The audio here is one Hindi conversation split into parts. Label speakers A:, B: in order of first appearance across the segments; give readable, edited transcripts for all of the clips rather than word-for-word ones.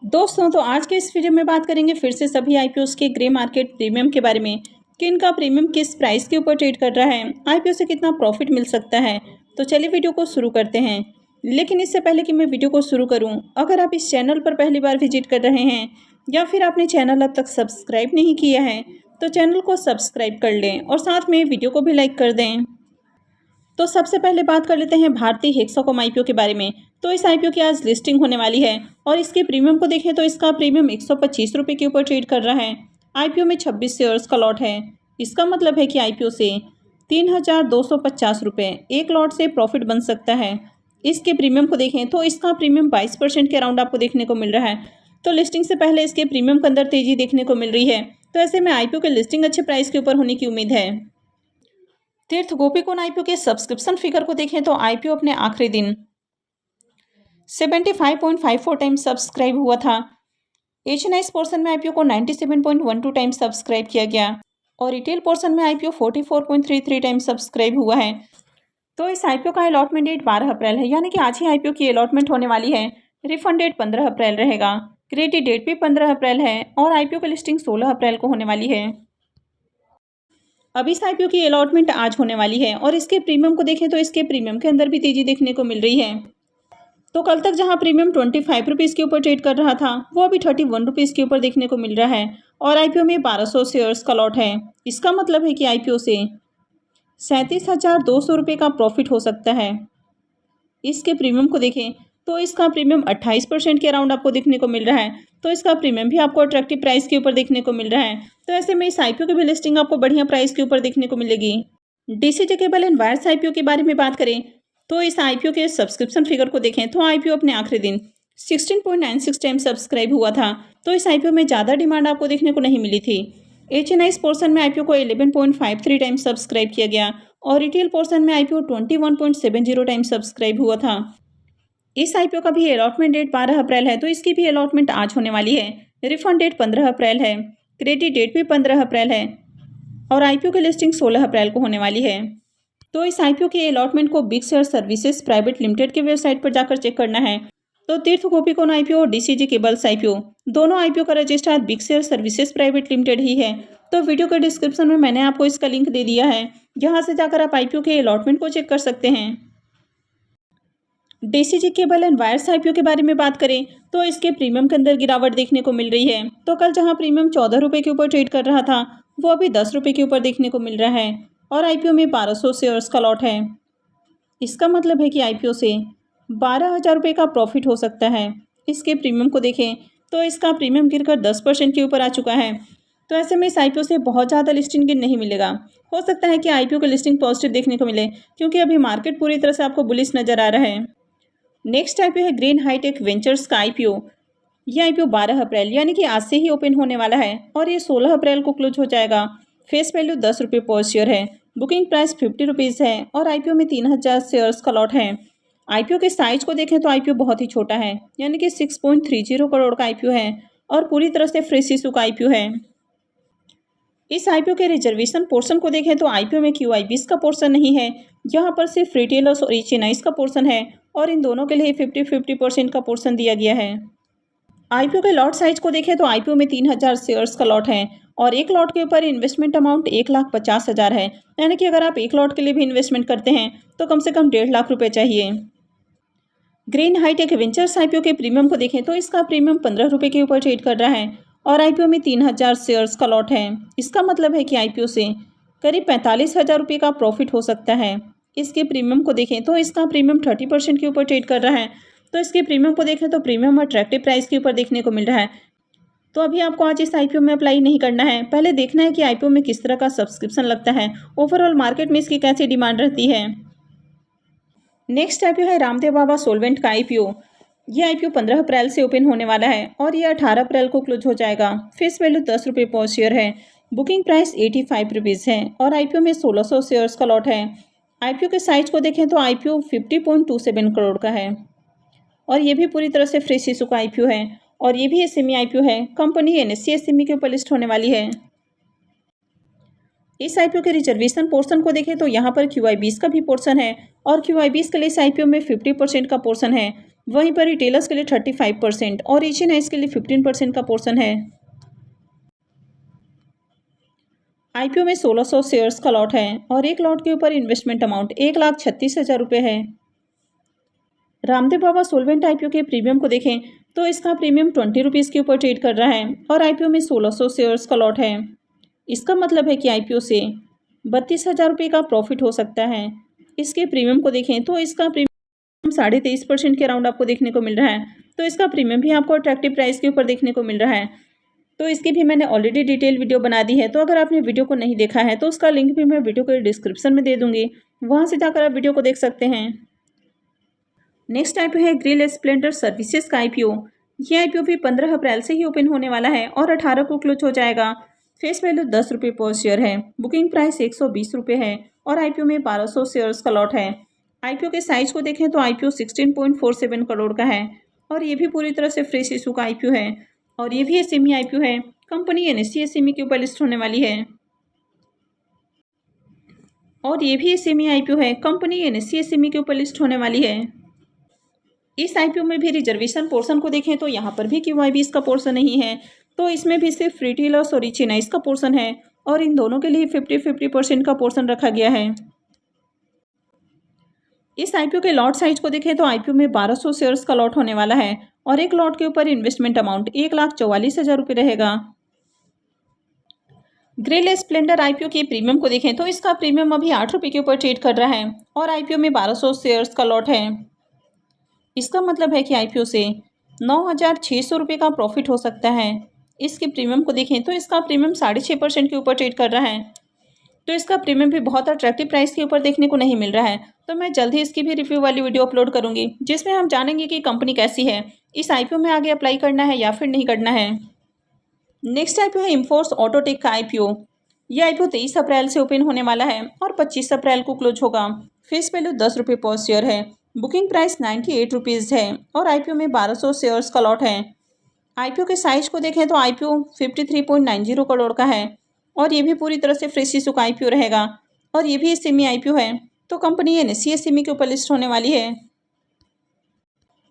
A: दोस्तों, तो आज के इस वीडियो में बात करेंगे फिर से सभी आईपीओस के ग्रे मार्केट प्रीमियम के बारे में कि इनका प्रीमियम किस प्राइस के ऊपर ट्रेड कर रहा है, आईपीओ से कितना प्रॉफिट मिल सकता है। तो चलिए वीडियो को शुरू करते हैं। लेकिन इससे पहले कि मैं वीडियो को शुरू करूं, अगर आप इस चैनल पर पहली बार विजिट कर रहे हैं या फिर आपने चैनल अब तक सब्सक्राइब नहीं किया है तो चैनल को सब्सक्राइब कर लें और साथ में वीडियो को भी लाइक कर दें। तो सबसे पहले बात कर लेते हैं भारतीय हेक्साकॉम आईपीओ के बारे में। तो इस आईपीओ की आज लिस्टिंग होने वाली है और इसके प्रीमियम को देखें तो इसका प्रीमियम 125 रुपये के ऊपर ट्रेड कर रहा है। आईपीओ में 26 शेयर्स का लॉट है। इसका मतलब है कि आईपीओ से 3,250 रुपये एक लॉट से प्रॉफिट बन सकता है। इसके प्रीमियम को देखें तो इसका प्रीमियम 22% के अराउंड आपको देखने को मिल रहा है। तो लिस्टिंग से पहले इसके प्रीमियम के अंदर तेजी देखने को मिल रही है। तो ऐसे में आईपीओ की लिस्टिंग अच्छे प्राइस के ऊपर होने की उम्मीद है। तीर्थ गोपीकुंड आईपीओ के सब्सक्रिप्शन फिगर को देखें तो आईपीओ अपने आखिरी दिन 75.54 टाइम्स सब्सक्राइब हुआ था। एच&आईज पोर्शन में आईपीओ को 97.12 टाइम्स सब्सक्राइब किया गया और रिटेल पोर्शन में आईपीओ 44.33 टाइम्स सब्सक्राइब हुआ है। तो इस आईपीओ का अलॉटमेंट डेट 12 अप्रैल है, यानी कि आज ही आईपीओ की अलॉटमेंट होने वाली है। रिफंड डेट 15 अप्रैल रहेगा। क्रेडिट डेट भी 15 अप्रैल है और आईपीओ की लिस्टिंग 16 अप्रैल को होने वाली है। अब इस आईपीओ की अलॉटमेंट आज होने वाली है और इसके प्रीमियम को देखें तो इसके प्रीमियम के अंदर भी तेजी देखने को मिल रही है। तो कल तक जहां प्रीमियम 25 रुपीज़ के ऊपर ट्रेड कर रहा था वो अभी 31 रुपीज़ के ऊपर देखने को मिल रहा है और आईपीओ में 1200 शेयर्स का लॉट है। इसका मतलब है कि आईपीओ से 37,200 रुपये का प्रॉफिट हो सकता है। इसके प्रीमियम को देखें तो इसका प्रीमियम 28% के अराउंड आपको देखने को मिल रहा है। तो इसका प्रीमियम भी आपको अट्रैक्टिव प्राइस के ऊपर देखने को मिल रहा है। तो ऐसे में इस आईपीओ की भी लिस्टिंग आपको बढ़िया प्राइस के ऊपर देखने को मिलेगी। DCG cable and wires IPO के बारे में बात करें तो इस आईपीओ के सब्सक्रिप्शन फिगर को देखें तो आईपीओ अपने आखिरी दिन 16.96 टाइम सब्सक्राइब हुआ था। तो इस आईपीओ में ज़्यादा डिमांड आपको देखने को नहीं मिली थी। एच&आईज पोर्शन में आईपीओ को 11.53 टाइम सब्सक्राइब किया गया और रिटेल पोर्शन में आईपीओ 21.70 टाइम सब्सक्राइब हुआ था। इस आईपीओ का भी अलॉटमेंट डेट 12 अप्रैल है, तो इसकी भी अलॉटमेंट आज होने वाली है। रिफंड डेट 15 अप्रैल है। क्रेडिट डेट भी 15 अप्रैल है और आईपीओ की लिस्टिंग 16 अप्रैल को होने वाली है। तो इस आईपीओ के अलॉटमेंट को big share services private limited के वेबसाइट पर जाकर चेक करना है। तो तीर्थ गोपीकुंड आईपीओ और डीसीजी केबल्स आईपीओ दोनों आईपीओ का registrar big share services private limited ही है। तो वीडियो के डिस्क्रिप्शन में मैंने आपको इसका लिंक दे दिया है, जहां से जाकर आप आईपीओ के अलॉटमेंट को चेक कर सकते हैं। DCG cable and wires IPO के बारे में बात करें तो इसके प्रीमियम के अंदर गिरावट देखने को मिल रही है। तो कल जहां प्रीमियम 14 रुपये के ऊपर ट्रेड कर रहा था वो अभी 10 रुपये के ऊपर देखने को मिल रहा है और आईपीओ में 1200 शेयर्स का लॉट है। इसका मतलब है कि आईपीओ से 12,000 रुपये का प्रॉफिट हो सकता है। इसके प्रीमियम को देखें तो इसका प्रीमियम गिरकर 10% के ऊपर आ चुका है। तो ऐसे में इस आईपीओ से बहुत ज़्यादा लिस्टिंग गिन नहीं मिलेगा। हो सकता है कि आईपीओ की लिस्टिंग पॉजिटिव देखने को मिले, क्योंकि अभी मार्केट पूरी तरह से आपको बुलिश नज़र आ रहा है। नेक्स्ट आईपीओ है ग्रीन हाईटेक वेंचर्स का आईपीओ। ये आईपीओ 12 अप्रैल यानी कि आज से ही ओपन होने वाला है और ये 16 अप्रैल को क्लोज हो जाएगा। फेस वैल्यू 10 रुपये पर शेयर है। बुकिंग प्राइस 50 रुपीज़ है और आईपीओ में 3,000 शेयर्स का लॉट है। आईपीओ के साइज को देखें तो आईपीओ बहुत ही छोटा है, यानी कि 6.30 करोड़ का आईपीओ है और पूरी तरह से फ्रेश इशू का आईपीओ है। इस आईपीओ के रिजर्वेशन पोर्शन को देखें तो आईपीओ में QIBs का पोर्शन नहीं है, यहाँ पर सिर्फ रिटेलर्स और एच&आईज का पोर्शन है और इन दोनों के लिए 50-50% का पोर्शन दिया गया है। आईपीओ के लॉट साइज को देखें तो आईपीओ में 3,000 शेयर्स का लॉट है और एक लॉट के ऊपर इन्वेस्टमेंट अमाउंट 1,50,000 है, यानी कि अगर आप एक लॉट के लिए भी इन्वेस्टमेंट करते हैं तो कम से कम 1.5 लाख रुपये चाहिए। ग्रीन हाईटेक वेंचर्स आईपीओ के प्रीमियम को देखें तो इसका प्रीमियम 15 रुपये के ऊपर ट्रेड कर रहा है और आईपीओ में 3,000 शेयर्स का लॉट है। इसका मतलब है कि आईपीओ से करीब 45,000 रुपये का प्रॉफिट हो सकता है। इसके प्रीमियम को देखें तो इसका प्रीमियम 30% के ऊपर ट्रेड कर रहा है। तो इसके प्रीमियम को देखें तो प्रीमियम अट्रैक्टिव प्राइस के ऊपर देखने को मिल रहा है। तो अभी आपको आज इस आईपीओ में अप्लाई नहीं करना है, पहले देखना है कि आईपीओ में किस तरह का सब्सक्रिप्शन लगता है, ओवरऑल मार्केट में इसकी कैसी डिमांड रहती है। नेक्स्ट आईपीओ है रामदेव बाबा सोलवेंट का आईपीओ। ये आईपीओ 15 अप्रैल से ओपन होने वाला है और ये 18 अप्रैल को क्लोज हो जाएगा। फेस वैल्यू 10 रुपये पर शेयर है। बुकिंग प्राइस 85 रुपीज़ है और आईपीओ में 1600 शेयर्स का लॉट है। आईपीओ के साइज को देखें तो आईपीओ 50.27 करोड़ का है और ये भी पूरी तरह से फ्रेश इशू का आईपीओ है और ये भी एसएमई आईपीओ है। कंपनी NSE एसएमई के ऊपर लिस्ट होने वाली है। इस आईपीओ के रिजर्वेशन पोर्शन को देखें तो यहाँ पर QIBs का भी पोर्शन है और QIBs के लिए इस आईपीओ में 50% का पोर्शन है। वहीं पर रिटेलर्स के लिए 35% और एशियन के लिए 15% का पोर्शन है। आईपीओ में 1600 शेयर्स का लॉट है और एक लॉट के ऊपर इन्वेस्टमेंट अमाउंट 1,36,000 रुपये है। रामदेव बाबा सोलवेंट आईपीओ के प्रीमियम को देखें तो इसका प्रीमियम 20 रुपीज़ के ऊपर ट्रेड कर रहा है और आईपीओ में 1600 शेयर्स का लॉट है। इसका मतलब है कि आईपीओ से 32,000 रुपये का प्रॉफिट हो सकता है। इसके प्रीमियम को देखें तो इसका प्रीमियम 23.5% के अराउंड आपको देखने को मिल रहा है। तो इसका प्रीमियम भी आपको अट्रैक्टिव प्राइस के ऊपर देखने को मिल रहा है। तो इसकी भी मैंने ऑलरेडी डिटेल वीडियो बना दी है। तो अगर आपने वीडियो को नहीं देखा है तो उसका लिंक भी मैं वीडियो के डिस्क्रिप्शन में दे दूँगी, वहाँ से जाकर आप वीडियो को देख सकते हैं। नेक्स्ट आईपीओ है ग्रिल स्प्लेंडर सर्विसेज का आईपीओ। ये आईपीओ भी 15 अप्रैल से ही ओपन होने वाला है और 18 को क्लोज हो जाएगा। फेस वैल्यू 10 रुपये पर शेयर है। बुकिंग प्राइस 120 रुपये है और आईपीओ में 1200 शेयर्स का लॉट है। आईपीओ के साइज को देखें तो आईपीओ 16.47 करोड़ का है और ये भी पूरी तरह से फ्रेश इशू का आईपीओ है और ये भी एसएमई आईपीओ है। कंपनी एनएससी एसएमई के ऊपर लिस्ट होने वाली है और ये भी एसएमई आईपीओ है। कंपनी एनएससी एसएमई के ऊपर लिस्ट होने वाली है। इस आईपीओ में भी रिजर्वेशन पोर्शन को देखें तो यहाँ पर भी क्यूआईबी इसका पोर्शन नहीं है, तो इसमें भी सिर्फ रिटेलर्स और एशियन का पोर्शन है और इन दोनों के लिए 50-50% का पोर्शन रखा गया है। इस आईपीओ के लॉट साइज को देखें तो आईपीओ में 1200 शेयर्स का लॉट होने वाला है और एक लॉट के ऊपर इन्वेस्टमेंट अमाउंट 1,44,000 रुपये रहेगा। ग्रिल स्प्लेंडर आईपीओ के प्रीमियम को देखें तो इसका प्रीमियम अभी 8 रुपये के ऊपर ट्रेड कर रहा है और आईपीओ में 1200 शेयर्स का लॉट है। इसका मतलब है कि आईपीओ से 9,600 रुपये का प्रॉफिट हो सकता है। इसके प्रीमियम को देखें तो इसका प्रीमियम 6.5% के ऊपर ट्रेड कर रहा है, तो इसका प्रीमियम भी बहुत अट्रैक्टिव प्राइस के ऊपर देखने को नहीं मिल रहा है। तो मैं जल्द ही इसकी भी रिव्यू वाली वीडियो अपलोड करूंगी जिसमें हम जानेंगे कि कंपनी कैसी है, इस आईपीओ में आगे अप्लाई करना है या फिर नहीं करना है। नेक्स्ट आईपीओ है इन्फोर्स ऑटोटेक का आईपीओ। ये आईपीओ 23 अप्रैल से ओपन होने वाला है और 25 अप्रैल को क्लोज होगा। फेस वैल्यू 10 रुपये पर शेयर है। बुकिंग प्राइस 98 रुपीज़ है और आईपीओ में 1200 शेयर्स का लॉट है। आईपीओ के साइज को देखें तो आईपीओ 53.90 करोड़ का है और ये भी पूरी तरह से फ्रेश इशू का आईपीओ रहेगा और ये भी एसएमई आईपीओ है, तो कंपनी एनएससी एसएमई के ऊपर लिस्ट होने वाली है।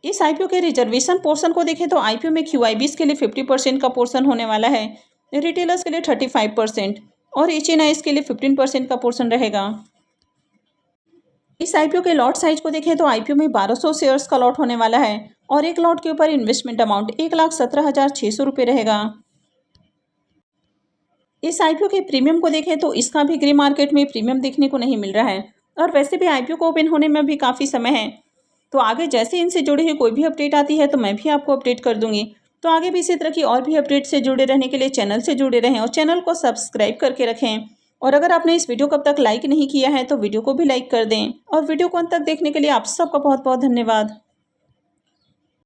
A: इस आईपीओ के रिजर्वेशन पोर्शन को देखें तो आईपीओ में क्यूआईबीज के लिए 50% का पोर्शन होने वाला है, रिटेलर्स के लिए 35% और एचएनआईज के लिए 15% का पोर्शन रहेगा। इस आईपीओ के लॉट साइज को देखें तो आईपीओ में 1200 शेयर्स का लॉट होने वाला है और एक लॉट के ऊपर इन्वेस्टमेंट अमाउंट 1,17,600 रुपये रहेगा। इस आईपीओ के प्रीमियम को देखें तो इसका भी ग्रे मार्केट में प्रीमियम देखने को नहीं मिल रहा है और वैसे भी आईपीओ को ओपन होने में भी काफ़ी समय है। तो आगे जैसे इनसे जुड़ी हुई कोई भी अपडेट आती है तो मैं भी आपको अपडेट कर दूंगी। तो आगे भी इसी तरह की और भी अपडेट से जुड़े रहने के लिए चैनल से जुड़े रहें और चैनल को सब्सक्राइब करके रखें। और अगर आपने इस वीडियो को अब तक लाइक नहीं किया है तो वीडियो को भी लाइक कर दें और वीडियो को अंत तक देखने के लिए आप सबका बहुत बहुत धन्यवाद।